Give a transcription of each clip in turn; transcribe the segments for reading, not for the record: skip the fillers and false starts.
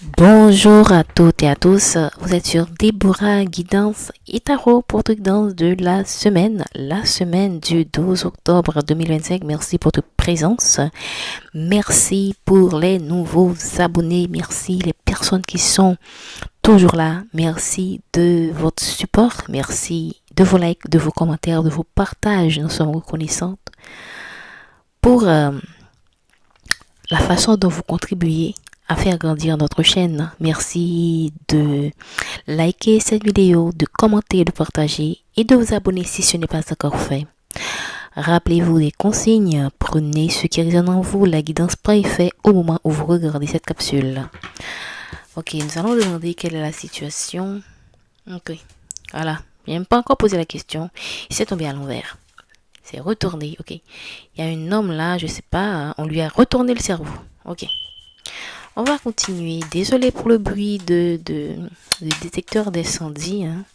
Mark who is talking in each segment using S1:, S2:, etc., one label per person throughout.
S1: Bonjour à toutes et à tous, vous êtes sur Déborah Guidance et Tarot pour toute guidance de la semaine du 12 octobre 2025. Merci pour votre présence, merci pour les nouveaux abonnés, merci les personnes qui sont toujours là, merci de votre support, merci de vos likes, de vos commentaires, de vos partages, nous sommes reconnaissantes pour la façon dont vous contribuez à faire grandir notre chaîne. Merci de liker cette vidéo, de commenter, de partager et de vous abonner si ce n'est pas encore fait. Rappelez-vous des consignes, prenez ce qui résonne en vous, la guidance est faite au moment où vous regardez cette capsule. Ok, nous allons demander quelle est la situation. Ok, voilà, je n'ai pas encore posé la question, il s'est tombé à l'envers. C'est retourné, ok. Il y a un homme là, je sais pas, on lui a retourné le cerveau, ok. On va continuer. Désolé pour le bruit de détecteur d'incendie. Hein.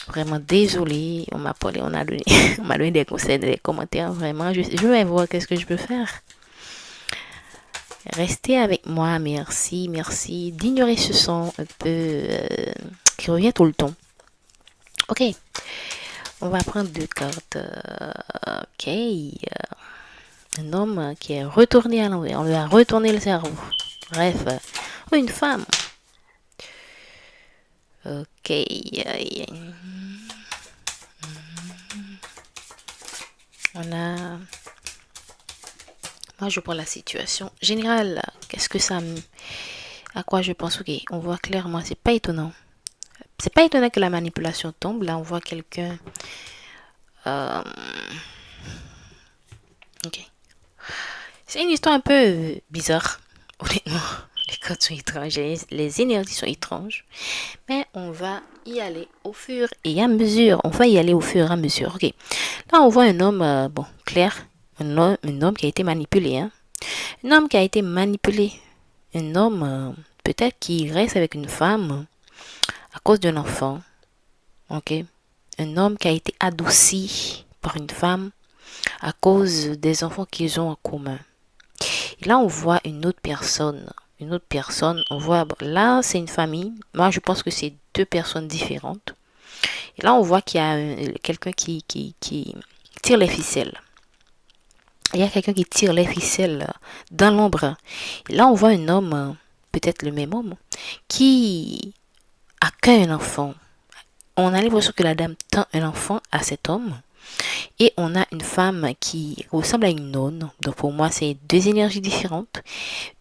S1: Vraiment désolé. On m'a parlé, on m'a donné des conseils, des commentaires. Vraiment, je vais voir qu'est-ce que je peux faire. Restez avec moi. Merci, merci d'ignorer ce son un peu qui revient tout le temps. Ok. On va prendre deux cartes. Ok. Un homme qui est retourné à l'envers. On lui a retourné le cerveau. Bref, une femme. Ok. On a... Moi, je prends la situation générale. Qu'est-ce que ça... À quoi je pense? Ok, on voit clairement, c'est pas étonnant. C'est pas étonnant que la manipulation tombe. Là, on voit quelqu'un... Ok. C'est une histoire un peu bizarre, honnêtement. Les cartes sont étranges, les énergies sont étranges. Mais on va y aller au fur et à mesure. On va y aller au fur et à mesure. Ok. Là, on voit un homme, bon, clair. Un homme qui a été manipulé. Hein. Un homme qui a été manipulé. Un homme, peut-être qui reste avec une femme à cause d'un enfant. Ok. Un homme qui a été adouci par une femme à cause des enfants qu'ils ont en commun. Et là, on voit une autre personne. Une autre personne, on voit, bon, là, c'est une famille. Moi, je pense que c'est deux personnes différentes. Et là, on voit qu'il y a quelqu'un qui tire les ficelles. Il y a quelqu'un qui tire les ficelles dans l'ombre. Et là, on voit un homme, peut-être le même homme, qui accueille un enfant. On a l'impression que la dame tend un enfant à cet homme. Et on a une femme qui ressemble à une nonne. Donc pour moi, c'est deux énergies différentes.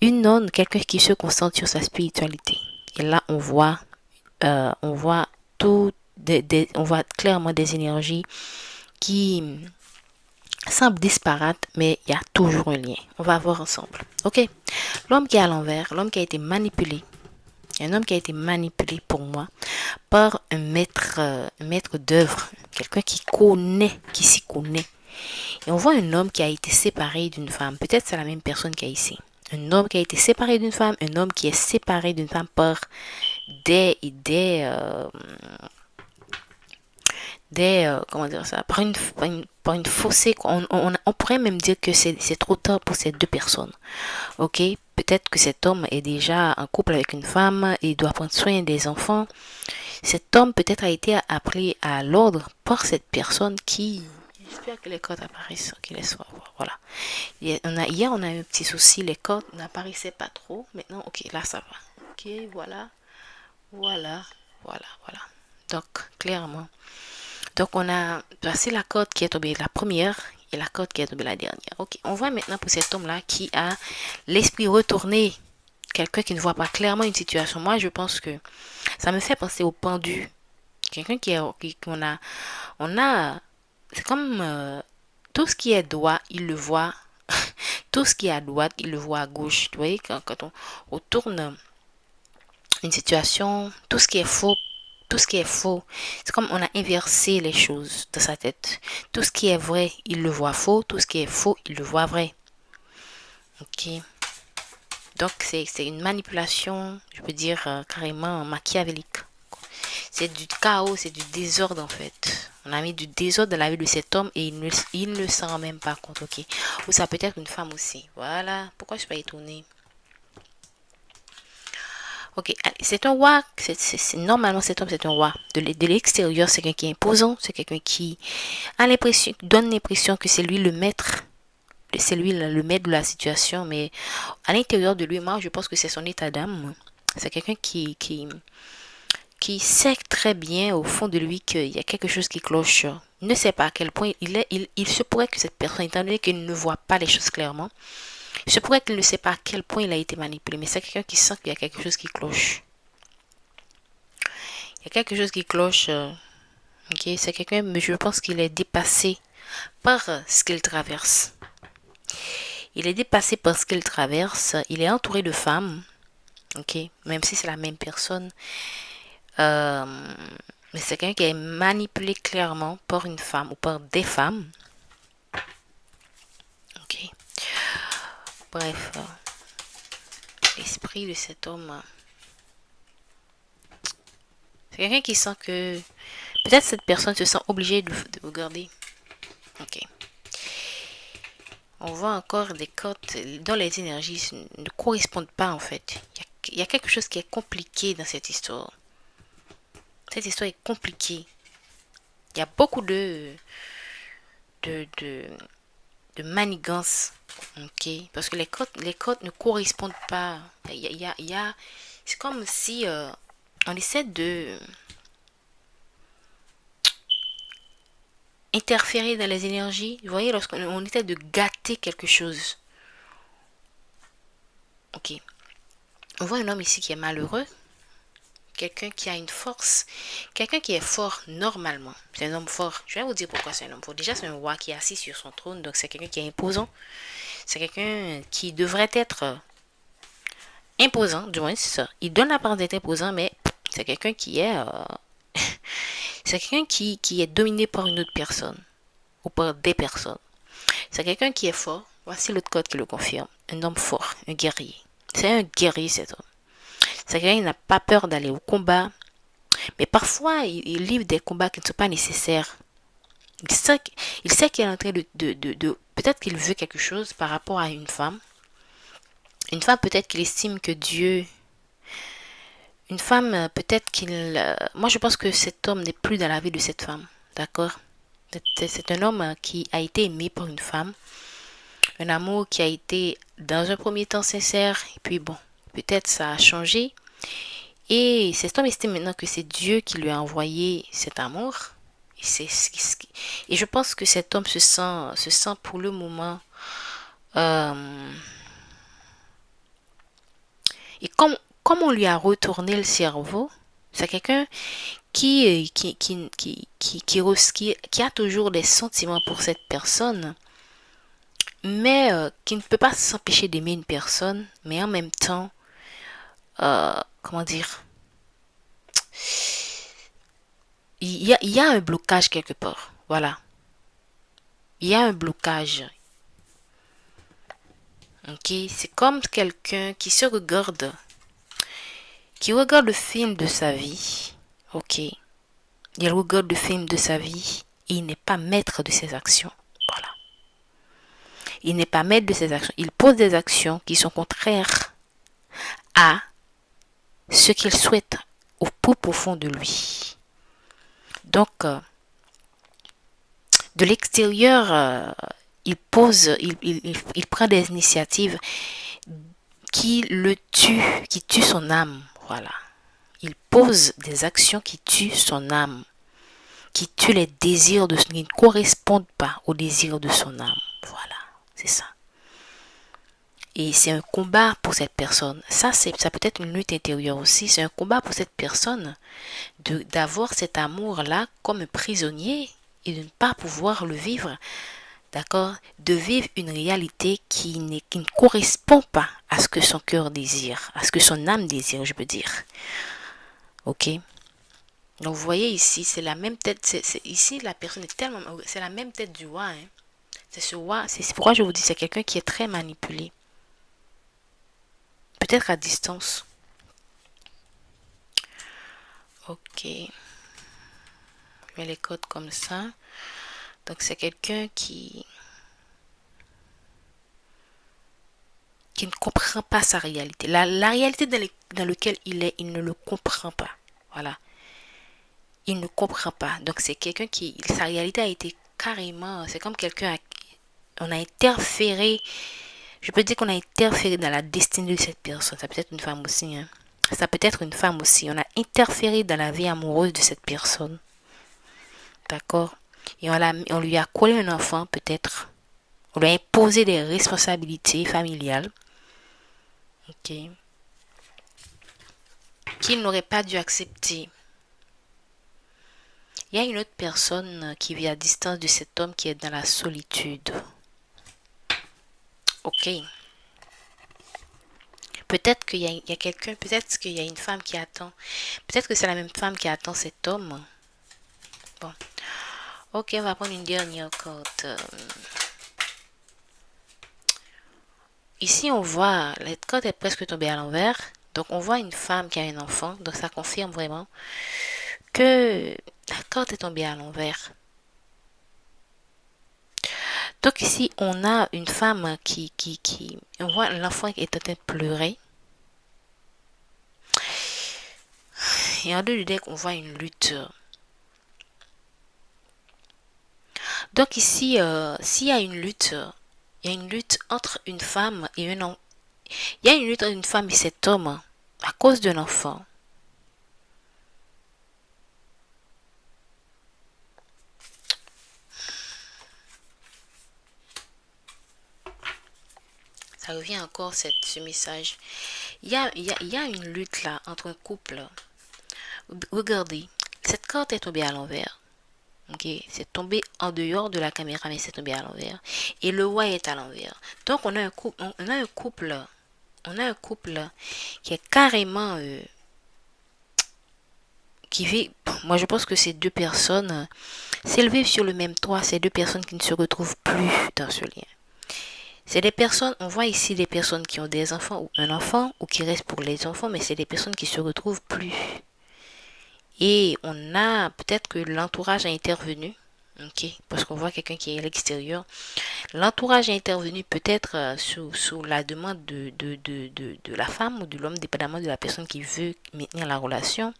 S1: Une nonne, quelqu'un qui se concentre sur sa spiritualité. Et là, on voit tout, on voit clairement des énergies qui semblent disparates, mais il y a toujours un lien. On va voir ensemble. Ok. L'homme qui est à l'envers, l'homme qui a été manipulé. Un homme qui a été manipulé pour moi par un maître d'œuvre, quelqu'un qui connaît, qui s'y connaît. Et on voit un homme qui a été séparé d'une femme. Peut-être c'est la même personne qu'il y a ici. Un homme qui a été séparé d'une femme, un homme qui est séparé d'une femme par comment dire ça, par une fossée. On pourrait même dire que c'est trop tard pour ces deux personnes. Ok, peut-être que cet homme est déjà en couple avec une femme et doit prendre soin des enfants. Cet homme peut-être a été appelé à l'ordre par cette personne qui... J'espère que les cartes apparaissent. Ok, laisse-moi voir. Voilà. Hier, on a eu un petit souci. Les cartes n'apparaissaient pas trop. Maintenant, ok, là, ça va. Ok, voilà. Voilà. Voilà, voilà. Donc, clairement. Donc, on a passé la carte qui est tombée la première et la carte qui est tombée la dernière. Ok, on voit maintenant pour cet homme-là qui a l'esprit retourné. Quelqu'un qui ne voit pas clairement une situation. Moi, je pense que ça me fait penser au pendu. Quelqu'un on a, c'est comme tout ce qui est droit, il le voit. Tout ce qui est à droite, il le voit à gauche. Vous voyez, quand on tourne une situation, tout ce qui est faux, c'est comme on a inversé les choses dans sa tête. Tout ce qui est vrai, il le voit faux. Tout ce qui est faux, il le voit vrai. Ok. Donc, c'est une manipulation, je peux dire, carrément machiavélique. C'est du chaos, c'est du désordre en fait. On a mis du désordre dans la vie de cet homme et il ne s'en rend même pas compte, ok. Ou ça peut être une femme aussi. Voilà. Pourquoi je suis pas étonnée? Ok, allez, c'est un roi. Normalement, cet homme, c'est un roi. De l'extérieur, c'est quelqu'un qui est imposant. C'est quelqu'un qui a l'impression, donne l'impression que c'est lui le maître. C'est lui le maître de la situation. Mais à l'intérieur de lui, moi, je pense que c'est son état d'âme. C'est quelqu'un qui sait très bien au fond de lui qu'il y a quelque chose qui cloche. Il ne sait pas à quel point il se pourrait que cette personne, étant donné qu'il ne voit pas les choses clairement, il se pourrait qu'il ne sait pas à quel point il a été manipulé. Mais c'est quelqu'un qui sent qu'il y a quelque chose qui cloche. Il y a quelque chose qui cloche. Ok, c'est quelqu'un, mais je pense qu'il est dépassé par ce qu'il traverse. Il est dépassé par ce qu'il traverse. Il est entouré de femmes. Ok, même si c'est la même personne. Euh, mais c'est quelqu'un qui est manipulé clairement par une femme ou par des femmes. Ok. Bref, l'esprit de cet homme, c'est quelqu'un qui sent que peut-être cette personne se sent obligée de regarder. Ok. On voit encore des codes dont les énergies ne correspondent pas en fait. Il y a quelque chose qui est compliqué dans cette histoire. Cette histoire est compliquée. Il y a beaucoup de, de, de manigances. Ok. Parce que les codes ne correspondent pas. C'est comme si on essaie de interférer dans les énergies. Vous voyez, lorsqu'on essaie de gâter quelque chose. Ok. On voit un homme ici qui est malheureux. Quelqu'un qui a une force. Quelqu'un qui est fort normalement. C'est un homme fort. Je vais vous dire pourquoi c'est un homme fort. Déjà, c'est un roi qui est assis sur son trône. Donc, c'est quelqu'un qui est imposant. C'est quelqu'un qui devrait être imposant. Du moins, c'est ça. Il donne l'apparence d'être imposant, mais c'est quelqu'un qui est... c'est quelqu'un qui est dominé par une autre personne. Ou par des personnes. C'est quelqu'un qui est fort. Voici l'autre code qui le confirme. Un homme fort. Un guerrier. C'est un guerrier, cet homme. C'est quelqu'un qui n'a pas peur d'aller au combat. Mais parfois, il livre des combats qui ne sont pas nécessaires. Il sait qu'il est en train peut-être qu'il veut quelque chose par rapport à une femme. Une femme, peut-être qu'il estime que Dieu... Une femme, peut-être qu'il... moi, je pense que cet homme n'est plus dans la vie de cette femme. D'accord? C'est un homme qui a été aimé par une femme. Un amour qui a été, dans un premier temps, sincère. Et puis, bon, peut-être ça a changé. Et cet homme estime maintenant que c'est Dieu qui lui a envoyé cet amour. Et je pense que cet homme se sent pour le moment. euh, et comme on lui a retourné le cerveau, c'est quelqu'un qui a toujours des sentiments pour cette personne, mais qui ne peut pas s'empêcher d'aimer une personne, mais en même temps, comment dire, il y a un blocage quelque part. Voilà. Il y a un blocage. Ok, c'est comme quelqu'un qui regarde le film de sa vie. Ok, il regarde le film de sa vie et il n'est pas maître de ses actions. Voilà, il n'est pas maître de ses actions. Il pose des actions qui sont contraires à ce qu'il souhaite au plus profond de lui. Donc, de l'extérieur, il prend des initiatives qui tuent son âme. Voilà. Il pose des actions qui tuent son âme, qui tuent les désirs qui ne correspondent pas aux désirs de son âme. Voilà, c'est ça. Et c'est un combat pour cette personne. Ça peut être une lutte intérieure aussi. C'est un combat pour cette personne d'avoir cet amour-là comme un prisonnier et de ne pas pouvoir le vivre. D'accord? De vivre une réalité qui ne correspond pas à ce que son cœur désire, à ce que son âme désire, je peux dire. Ok? Donc vous voyez ici, c'est la même tête. Ici, la personne est tellement... C'est la même tête du roi. Hein. C'est ce roi. C'est pourquoi je vous dis, c'est quelqu'un qui est très manipulé. Peut-être à distance. Ok. Je mets les codes comme ça. Donc c'est quelqu'un qui qui ne comprend pas sa réalité. La réalité dans laquelle il est, il ne le comprend pas. Voilà. Il ne comprend pas. Donc c'est quelqu'un qui, sa réalité a été carrément, c'est comme quelqu'un, on a interféré, je peux dire qu'on a interféré dans la destinée de cette personne. Ça peut être une femme aussi, hein. Ça peut être une femme aussi. On a interféré dans la vie amoureuse de cette personne. D'accord? Et on lui a collé un enfant, peut-être. On lui a imposé des responsabilités familiales. Ok. Qu'il n'aurait pas dû accepter. Il y a une autre personne qui vit à distance de cet homme qui est dans la solitude. Ok. Peut-être qu'il y a quelqu'un, peut-être qu'il y a une femme qui attend. Peut-être que c'est la même femme qui attend cet homme. Bon. Ok, on va prendre une dernière carte. Ici, on voit, la carte est presque tombée à l'envers. Donc, on voit une femme qui a un enfant. Donc, ça confirme vraiment que la carte est tombée à l'envers. Donc, ici, on a une femme on voit l'enfant qui est en train de pleurer. Et en deux du deck, on voit une lutte. Donc, ici, s'il y a une lutte, il y a une lutte entre une femme et un homme. Il y a une lutte entre une femme et cet homme à cause d'un enfant. Ça revient encore ce message. Il y a une lutte là entre un couple. Regardez, cette carte est tombée à l'envers. Ok, c'est tombé en dehors de la caméra, mais c'est tombé à l'envers. Et le roi est à l'envers. Donc on a un couple, qui est carrément qui vit. Moi je pense que ces deux personnes s'élevent sur le même toit, ces deux personnes qui ne se retrouvent plus dans ce lien. C'est des personnes, on voit ici des personnes qui ont des enfants ou un enfant ou qui restent pour les enfants, mais c'est des personnes qui se retrouvent plus. Et on a peut-être que l'entourage a intervenu, ok, parce qu'on voit quelqu'un qui est à l'extérieur. L'entourage a intervenu peut-être sous la demande de la femme ou de l'homme, dépendamment de la personne qui veut maintenir la relation.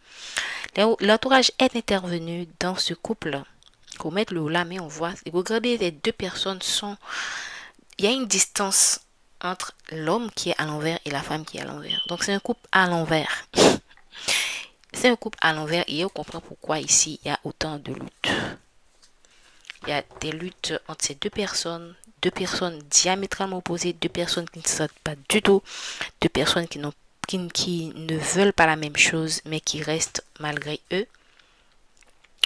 S1: L'entourage est intervenu dans ce couple pour mettre le haut là, mais on voit, regardez, les deux personnes sont, il y a une distance entre l'homme qui est à l'envers et la femme qui est à l'envers. Donc c'est un couple à l'envers. C'est un couple à l'envers et on comprend pourquoi ici il y a autant de luttes. Il y a des luttes entre ces deux personnes diamétralement opposées, deux personnes qui ne s'aiment pas du tout, deux personnes qui ne veulent pas la même chose mais qui restent malgré eux.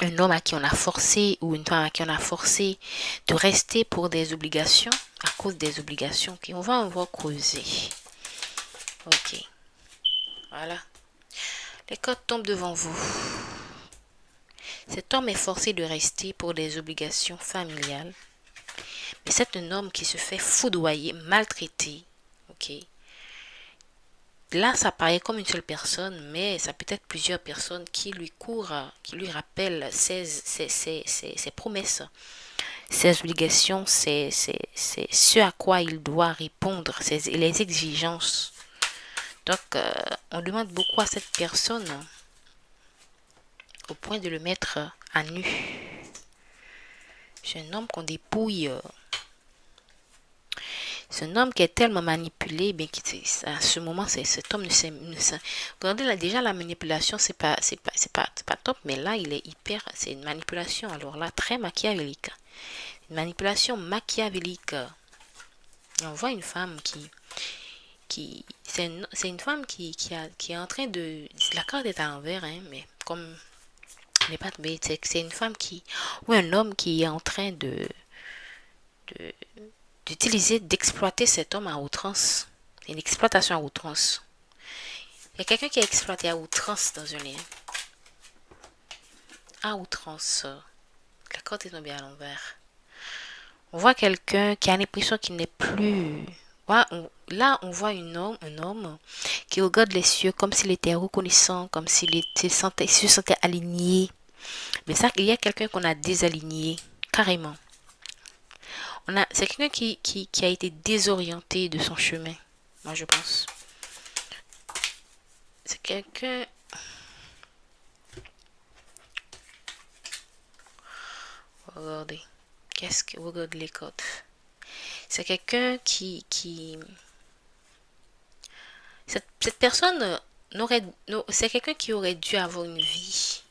S1: Un homme à qui on a forcé ou une femme à qui on a forcé de rester pour des obligations, à cause des obligations. Okay, on va creuser. Ok. Voilà. Les cartes tombent devant vous. Cet homme est forcé de rester pour des obligations familiales. Mais c'est un homme qui se fait foudroyer, maltraiter. Ok. Là, ça paraît comme une seule personne, mais ça peut être plusieurs personnes qui lui courent, qui lui rappellent ses promesses, ses obligations, c'est ce à quoi il doit répondre, les exigences. Donc, on demande beaucoup à cette personne au point de le mettre à nu. C'est un homme qu'on dépouille. C'est un homme qui est tellement manipulé, bien à ce moment, cet homme ne sait. Regardez là, déjà la manipulation, c'est pas top, mais là il est hyper. C'est une manipulation, alors là, très machiavélique. Une manipulation machiavélique. Et on voit une femme c'est une femme qui est en train de. La carte est à l'envers, hein, mais comme. Mais pas, mais c'est une femme ou un homme qui est en train d'exploiter cet homme à outrance. Une exploitation à outrance. Il y a quelqu'un qui est exploité à outrance dans un lien. À outrance. La carte est tombée à l'envers. On voit quelqu'un qui a l'impression qu'il n'est plus. Là, on voit un homme qui regarde les cieux comme s'il était reconnaissant, comme s'il se sentait aligné. Mais ça, il y a quelqu'un qu'on a désaligné, carrément. C'est quelqu'un qui a été désorienté de son chemin. moi je pense. C'est quelqu'un... Regardez. Qu'est-ce que... Regarde les codes. C'est quelqu'un qui... Cette personne c'est quelqu'un qui aurait dû avoir une vie,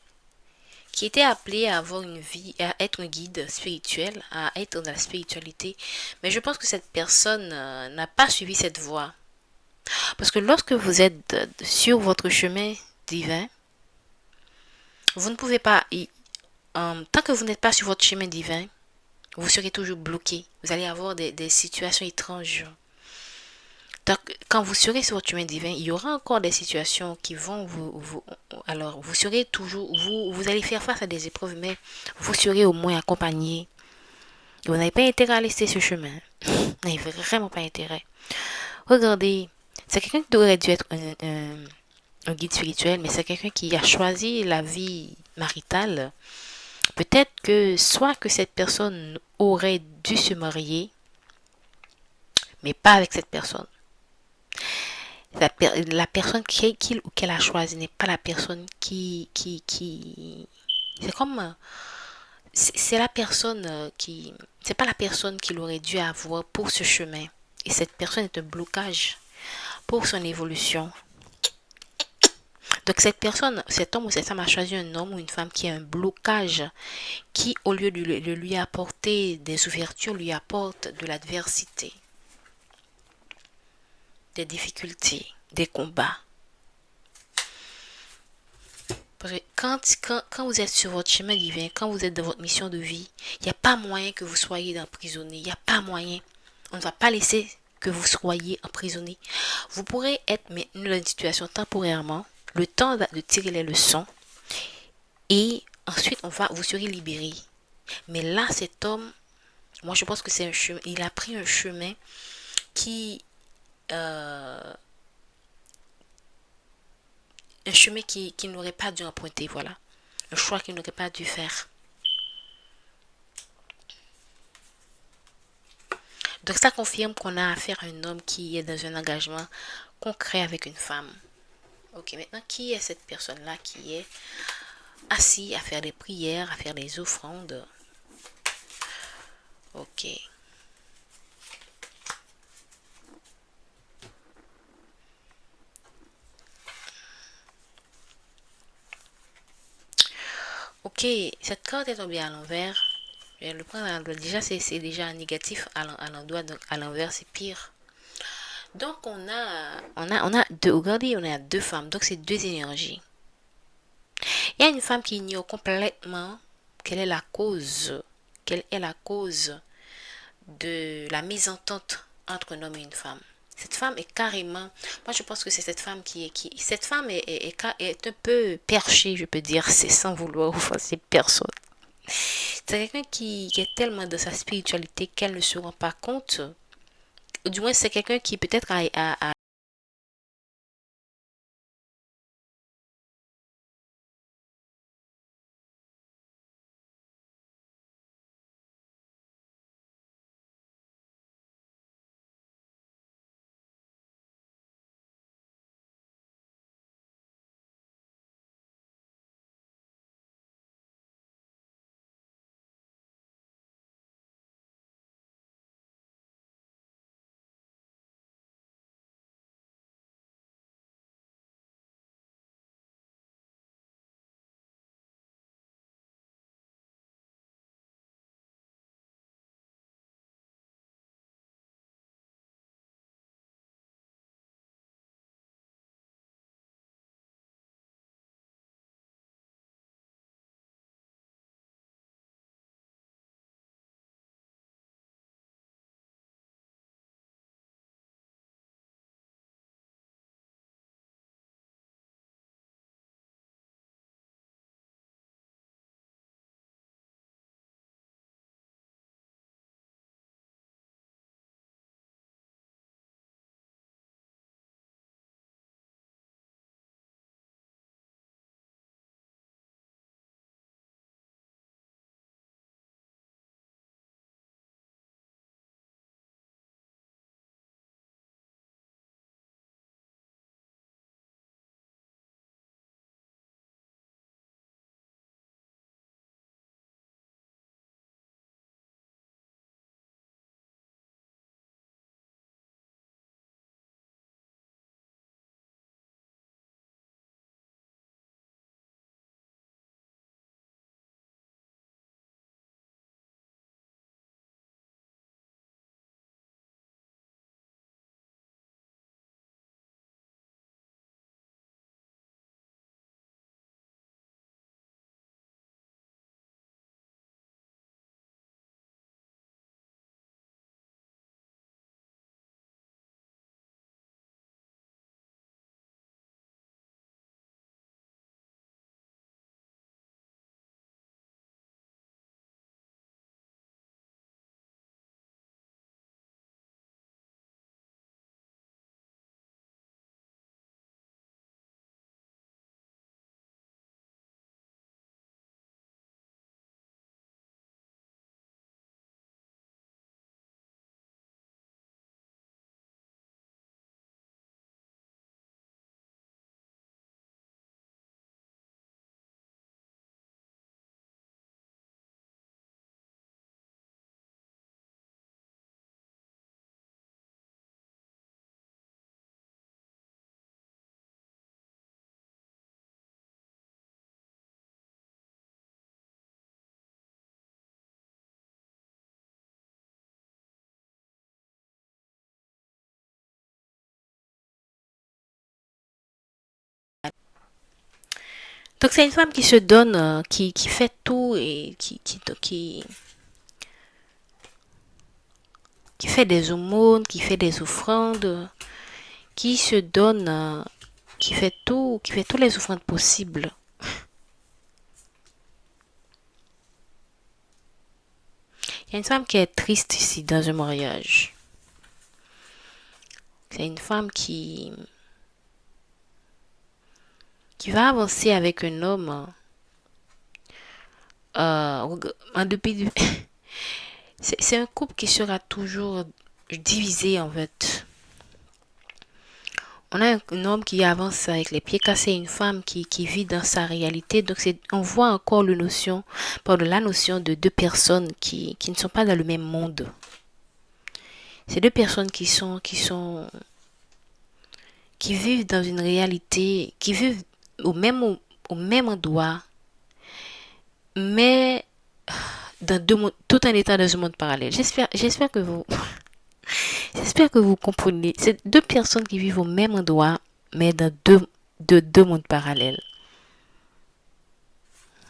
S1: qui était appelé à avoir une vie, à être un guide spirituel, à être dans la spiritualité. Mais je pense que cette personne n'a pas suivi cette voie. Parce que lorsque vous êtes sur votre chemin divin, vous ne pouvez pas, tant que vous n'êtes pas sur votre chemin divin, vous serez toujours bloqué. Vous allez avoir des situations étranges. Donc, quand vous serez sur votre chemin divin, il y aura encore des situations qui vont alors, vous serez toujours, vous allez faire face à des épreuves, mais vous serez au moins accompagné. Et vous n'avez pas intérêt à laisser ce chemin. Vous n'avez vraiment pas intérêt. Regardez, c'est quelqu'un qui aurait dû être un guide spirituel, mais c'est quelqu'un qui a choisi la vie maritale. Peut-être que soit que cette personne aurait dû se marier, mais pas avec cette personne. La personne qu'il ou qu'elle a choisie n'est pas la personne c'est comme c'est la personne c'est pas la personne qu'il aurait dû avoir pour ce chemin. Et cette personne est un blocage pour son évolution. Donc cette personne, cet homme ou cette femme a choisi un homme ou une femme qui a un blocage, qui au lieu de lui apporter des ouvertures, lui apporte de l'adversité, des difficultés, des combats. Parce que quand vous êtes sur votre chemin divin, quand vous êtes dans votre mission de vie, il n'y a pas moyen que vous soyez emprisonné. Il n'y a pas moyen. On ne va pas laisser que vous soyez emprisonné. Vous pourrez être maintenu dans une situation temporairement, le temps de tirer les leçons, et ensuite vous serez libéré. Mais là, cet homme, moi je pense que c'est un chemin, il a pris un chemin qui, euh, un chemin qui n'aurait pas dû emprunter, voilà. Un choix qu'il n'aurait pas dû faire. Donc ça confirme qu'on a affaire à un homme qui est dans un engagement concret avec une femme. Ok, maintenant, qui est cette personne-là qui est assis à faire des prières, à faire des offrandes? Ok. Ok, cette carte est tombée à l'envers. Je vais le prendre à l'envers. Déjà, c'est déjà un négatif à l'endroit, donc à l'envers, c'est pire. Donc, on a deux, regardez, on a deux femmes, donc c'est deux énergies. Il y a une femme qui ignore complètement quelle est la cause, quelle est la cause de la mésentente entre un homme et une femme. Cette femme est carrément, moi je pense que c'est cette femme cette femme est un peu perchée, je peux dire, c'est sans vouloir offenser personne. C'est quelqu'un qui est tellement dans sa spiritualité qu'elle ne se rend pas compte. Ou du moins, c'est quelqu'un qui peut-être a Donc c'est une femme qui se donne, qui fait tout et qui fait des aumônes, qui fait des offrandes, qui se donne, qui fait toutes les offrandes possibles. Il y a une femme qui est triste ici dans un mariage. C'est une femme qui va avancer avec un homme en dépit du... C'est un couple qui sera toujours divisé en fait. On a un homme qui avance avec les pieds cassés, une femme qui vit dans sa réalité. Donc on voit encore la notion de deux personnes qui ne sont pas dans le même monde. C'est deux personnes qui vivent dans une réalité, qui vivent au même endroit, mais tout en étant dans un monde parallèle. J'espère que vous comprenez. C'est deux personnes qui vivent au même endroit, mais dans deux mondes parallèles.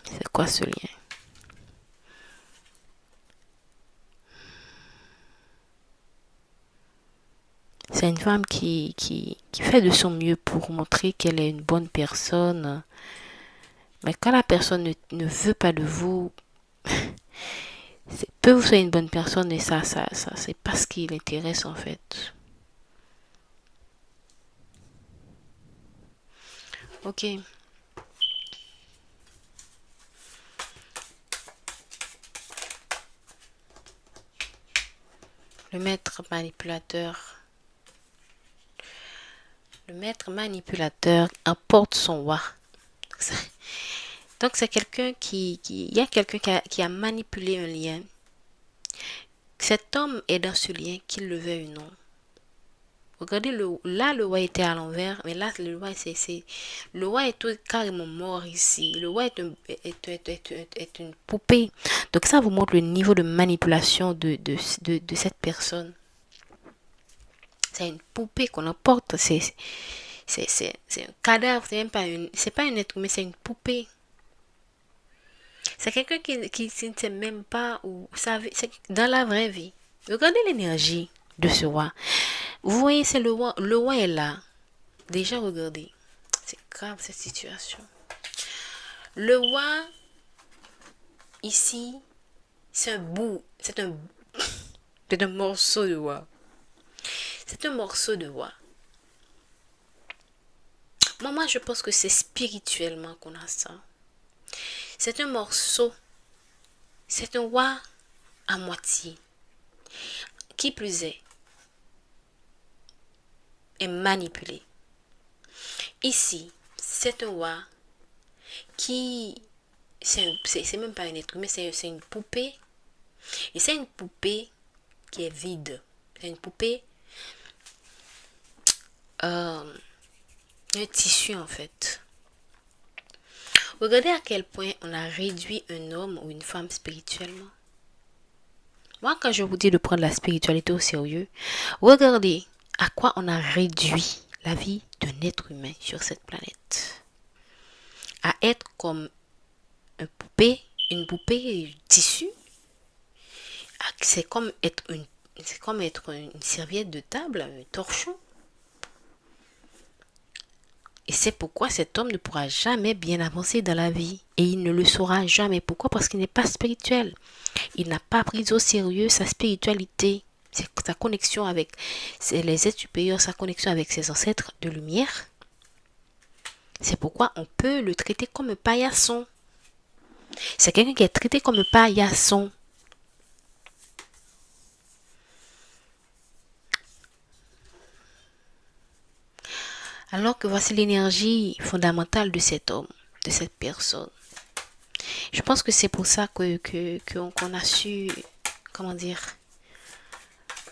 S1: C'est quoi ce lien? C'est une femme qui fait de son mieux pour montrer qu'elle est une bonne personne. Mais quand la personne ne veut pas de vous, peut vous soyez une bonne personne et ça, c'est pas ce qui l'intéresse en fait. Ok. Le maître manipulateur. Le maître manipulateur emporte son roi. Donc c'est quelqu'un il y a quelqu'un qui a manipulé un lien. Cet homme est dans ce lien, qu'il le veuille ou non. Regardez, là, le roi était à l'envers, mais là, le roi est tout carrément mort ici. Le roi est une poupée. Donc ça vous montre le niveau de manipulation de cette personne. C'est une poupée qu'on emporte. C'est un cadavre, c'est pas un être humain, c'est une poupée. C'est quelqu'un qui ne sait même pas où ça c'est dans la vraie vie. Regardez l'énergie de ce roi. Vous voyez, c'est le roi. Le roi est là. Déjà, regardez. C'est grave cette situation. Le roi, ici, c'est un bout. C'est un morceau de roi. C'est un morceau de roi. Moi, je pense que c'est spirituellement qu'on a ça. C'est un morceau. C'est un roi à moitié. Qui plus est manipulé. Ici, c'est un roi qui... C'est même pas un être humain, c'est une poupée. Et c'est une poupée qui est vide. C'est une poupée... un tissu en fait. Regardez à quel point on a réduit un homme ou une femme spirituellement. Moi, quand je vous dis de prendre la spiritualité au sérieux, regardez à quoi on a réduit la vie d'un être humain sur cette planète. À être comme une poupée tissu. C'est comme être une serviette de table, un torchon. Et c'est pourquoi cet homme ne pourra jamais bien avancer dans la vie. Et il ne le saura jamais. Pourquoi? Parce qu'il n'est pas spirituel. Il n'a pas pris au sérieux sa spiritualité, sa connexion avec les êtres supérieurs, sa connexion avec ses ancêtres de lumière. C'est pourquoi on peut le traiter comme un paillasson. C'est quelqu'un qui est traité comme un paillasson. Alors que voici l'énergie fondamentale de cet homme, de cette personne. Je pense que c'est pour ça qu'on a su, comment dire,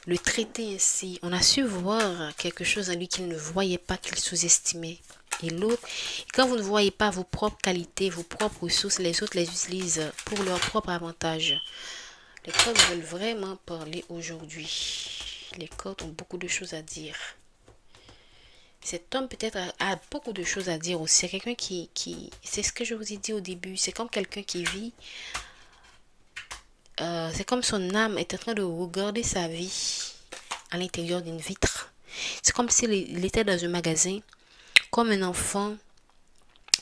S1: le traiter ainsi. On a su voir quelque chose en lui qu'il ne voyait pas, qu'il sous-estimait. Et l'autre, quand vous ne voyez pas vos propres qualités, vos propres ressources, les autres les utilisent pour leur propre avantage. Les codes veulent vraiment parler aujourd'hui. Les codes ont beaucoup de choses à dire. Cet homme peut-être a beaucoup de choses à dire aussi. C'est quelqu'un c'est ce que je vous ai dit au début, c'est comme quelqu'un qui vit, c'est comme son âme est en train de regarder sa vie à l'intérieur d'une vitre. C'est comme s'il était dans un magasin, comme un enfant,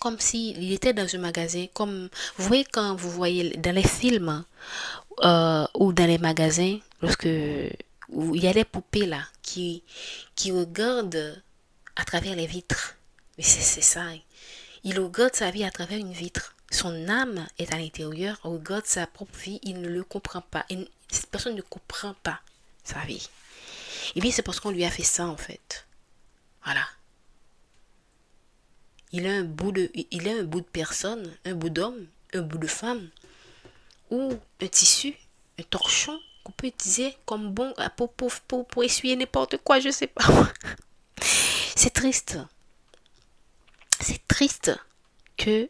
S1: comme s'il était dans un magasin, comme vous voyez quand vous voyez dans les films ou dans les magasins, lorsque où il y a des poupées là qui regardent à travers les vitres. Mais c'est ça. Il regarde sa vie à travers une vitre. Son âme est à l'intérieur, regarde sa propre vie, il ne le comprend pas. Cette personne ne comprend pas sa vie. Et bien c'est parce qu'on lui a fait ça en fait. Voilà. Il a un bout de personne, un bout d'homme, un bout de femme, ou un tissu, un torchon qu'on peut utiliser comme bon pour essuyer n'importe quoi, je sais pas. C'est triste. C'est triste que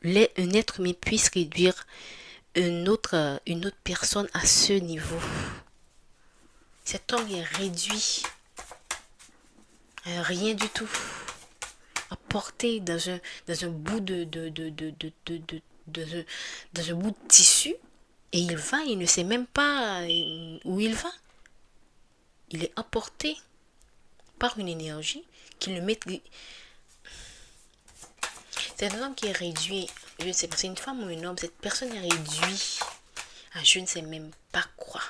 S1: un être humain puisse réduire une autre personne à ce niveau. Cet homme est réduit à rien du tout, à porter dans un bout dans un bout de tissu, et il ne sait même pas où il va. Il est emporté par une énergie qui le met. C'est un homme qui est réduit, je ne sais pas, c'est une femme ou un homme, cette personne est réduite à je ne sais même pas quoi.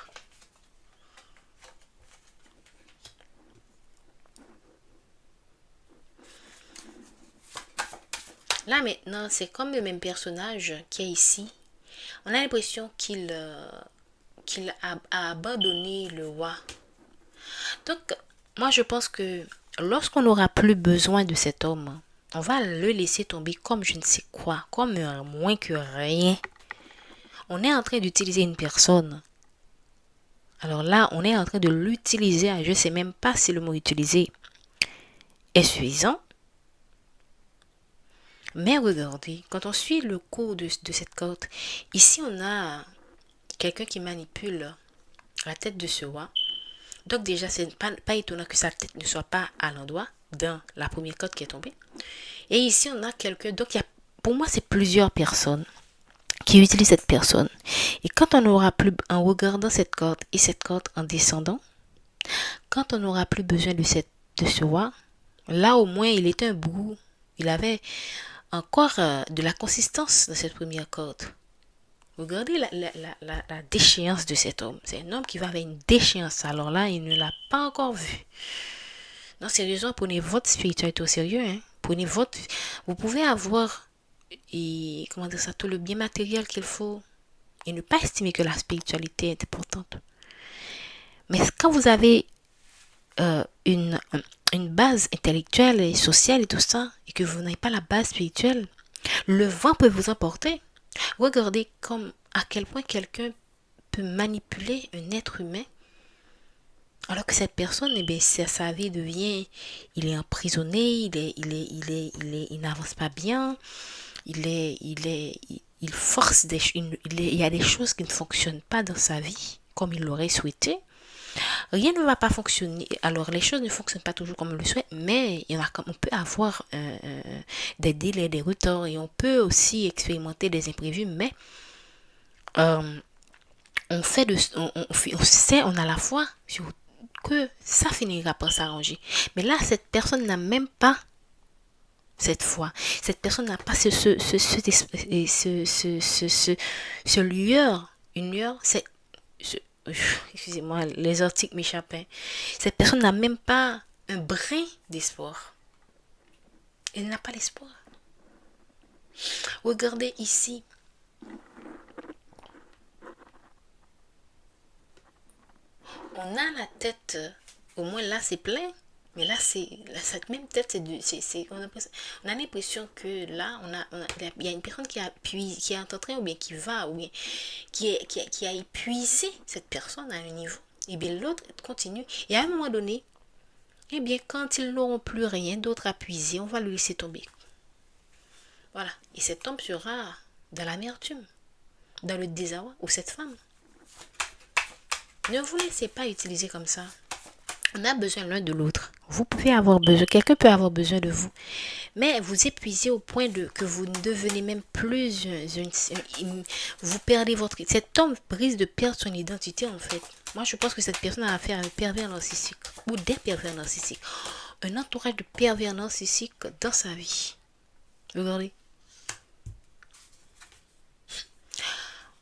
S1: Là maintenant, c'est comme le même personnage qui est ici. On a l'impression qu'il a abandonné le roi. Donc, moi je pense que lorsqu'on n'aura plus besoin de cet homme, on va le laisser tomber comme je ne sais quoi, comme moins que rien. On est en train d'utiliser une personne. Alors là, on est en train de l'utiliser. Je ne sais même pas si le mot utilisé est suffisant. Mais regardez, quand on suit le cours de cette carte, ici on a quelqu'un qui manipule la tête de ce roi. Donc déjà, c'est pas étonnant que sa tête ne soit pas à l'endroit dans la première carte qui est tombée. Et ici, on a quelqu'un. Donc, pour moi, c'est plusieurs personnes qui utilisent cette personne. Et quand on n'aura plus, en regardant cette carte et cette carte en descendant, quand on n'aura plus besoin de ce roi, là au moins, il était un bout. Il avait encore de la consistance dans cette première carte. Regardez la déchéance de cet homme. C'est un homme qui va avec une déchéance. Alors là, il ne l'a pas encore vu. Non, sérieusement, prenez votre spiritualité au sérieux. Hein. Prenez votre... Vous pouvez avoir comment dire ça, tout le bien matériel qu'il faut et ne pas estimer que la spiritualité est importante. Mais quand vous avez une base intellectuelle et sociale et tout ça, et que vous n'avez pas la base spirituelle, le vent peut vous emporter. Regardez comme à quel point quelqu'un peut manipuler un être humain alors que cette personne, eh bien, sa vie devient, il est emprisonné, il n'avance pas bien, il force il y a des choses qui ne fonctionnent pas dans sa vie comme il l'aurait souhaité. Rien ne va pas fonctionner. Alors, les choses ne fonctionnent pas toujours comme on le souhaite, mais on peut avoir des délais, des retards, et on peut aussi expérimenter des imprévus, mais euh, on sait, on a la foi sur que ça finira par s'arranger. Mais là, cette personne n'a même pas cette foi. Cette personne n'a pas ce lueur. Une lueur, excusez-moi, les articles m'échappaient. Cette personne n'a même pas un brin d'espoir. Elle n'a pas l'espoir. Regardez ici. On a la tête, au moins là c'est plein, mais là cette même tête on a l'impression que là il y a une personne qui est en train ou bien qui va ou bien qui a épuisé cette personne à un niveau, et bien l'autre continue, et à un moment donné, et bien quand ils n'auront plus rien d'autre à puiser, on va le laisser tomber. Voilà, et cet homme sera dans l'amertume, dans le désarroi, ou cette femme. Ne vous laissez pas utiliser comme ça. On a besoin l'un de l'autre. Vous pouvez avoir besoin, quelqu'un peut avoir besoin de vous. Mais vous épuisez au point de que vous ne devenez même plus vous perdez votre. Cet homme risque de perdre son identité en fait. Moi je pense que cette personne a affaire à un pervers narcissique ou des pervers narcissiques. Un entourage de pervers narcissiques dans sa vie. Regardez.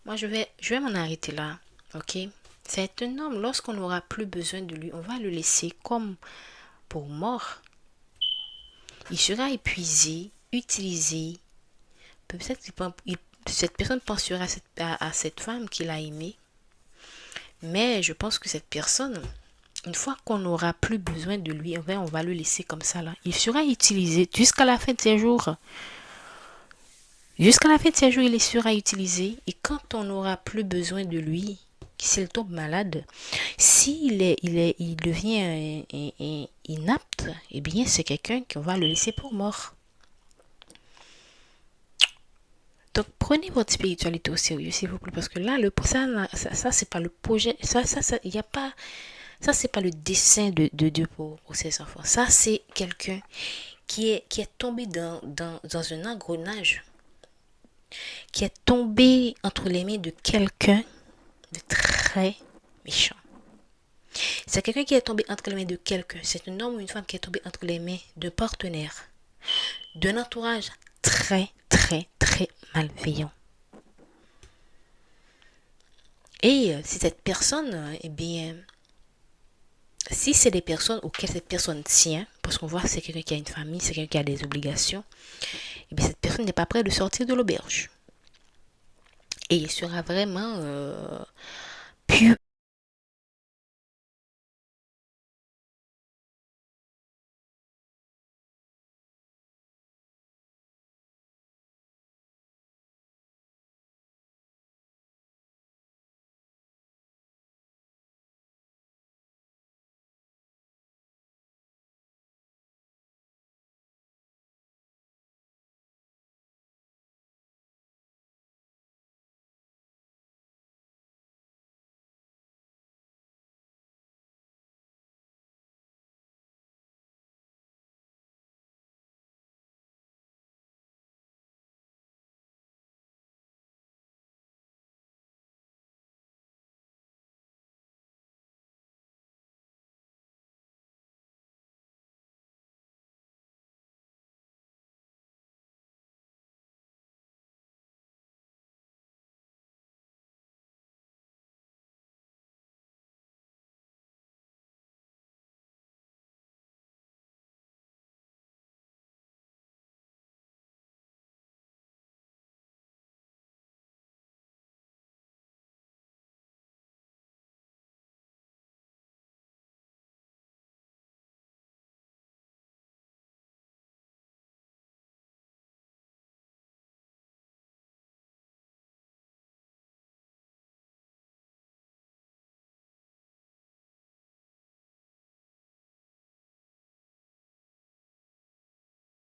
S1: Moi je vais m'en arrêter là. Ok? C'est un homme, lorsqu'on n'aura plus besoin de lui, on va le laisser comme pour mort. Il sera épuisé, utilisé. Peut-être que cette personne pensera à cette femme qu'il a aimée. Mais je pense que cette personne, une fois qu'on n'aura plus besoin de lui, on va le laisser comme ça là. Il sera utilisé jusqu'à la fin de ses jours. Jusqu'à la fin de ses jours, il sera utilisé. Et quand on n'aura plus besoin de lui, s'il tombe malade, il devient inapte, eh bien, c'est quelqu'un qu'on va le laisser pour mort. Donc, prenez votre spiritualité au sérieux, s'il vous plaît, parce que là, ça c'est pas le projet, il y a pas, ça, c'est pas le dessein de Dieu pour ses enfants. Ça, c'est quelqu'un qui est tombé dans un engrenage, qui est tombé entre les mains de quelqu'un de très méchant. C'est quelqu'un qui est tombé entre les mains de quelqu'un. C'est un homme ou une femme qui est tombé entre les mains d'un partenaire, d'un entourage très, très, très malveillant. Et si cette personne, eh bien, si c'est des personnes auxquelles cette personne tient, parce qu'on voit que c'est quelqu'un qui a une famille, c'est quelqu'un qui a des obligations, eh bien, cette personne n'est pas prête de sortir de l'auberge. Et il sera vraiment